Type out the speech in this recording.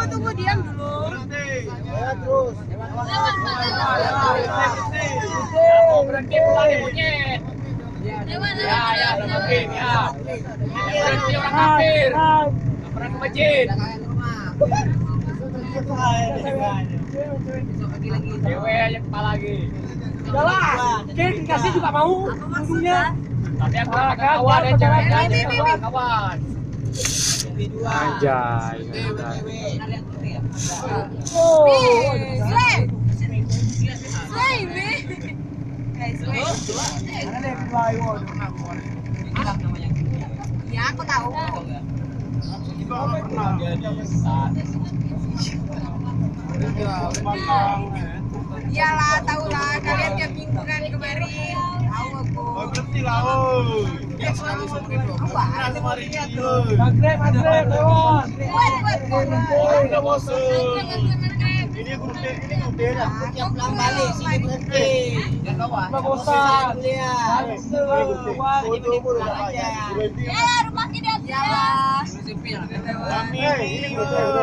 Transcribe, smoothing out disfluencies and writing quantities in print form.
Tunggu, diam dulu. Terus. Berhenti pulang monyet. Ya, berhenti ya. Berhenti orang kafir. Orang ke masjid. Cewek aja kepala lagi. Udahlah, kasih juga mau ujungnya. Tapi aku pakai kawan ya cewek kawan. Anjay. Ya, aku tahu. Iyalah, tahu lah. Kalian tiap minggu kan kemarin. Tahu aku. Oh, ngerti lah, oh. Buat. Udah bosan. Ini grup D dah. Tiap pulang balik sini berhenti. Dan bawa. Bosan. Lihat. Foto pun udah banyak. Ya, rumah kita. Iyalah. Ini grup D.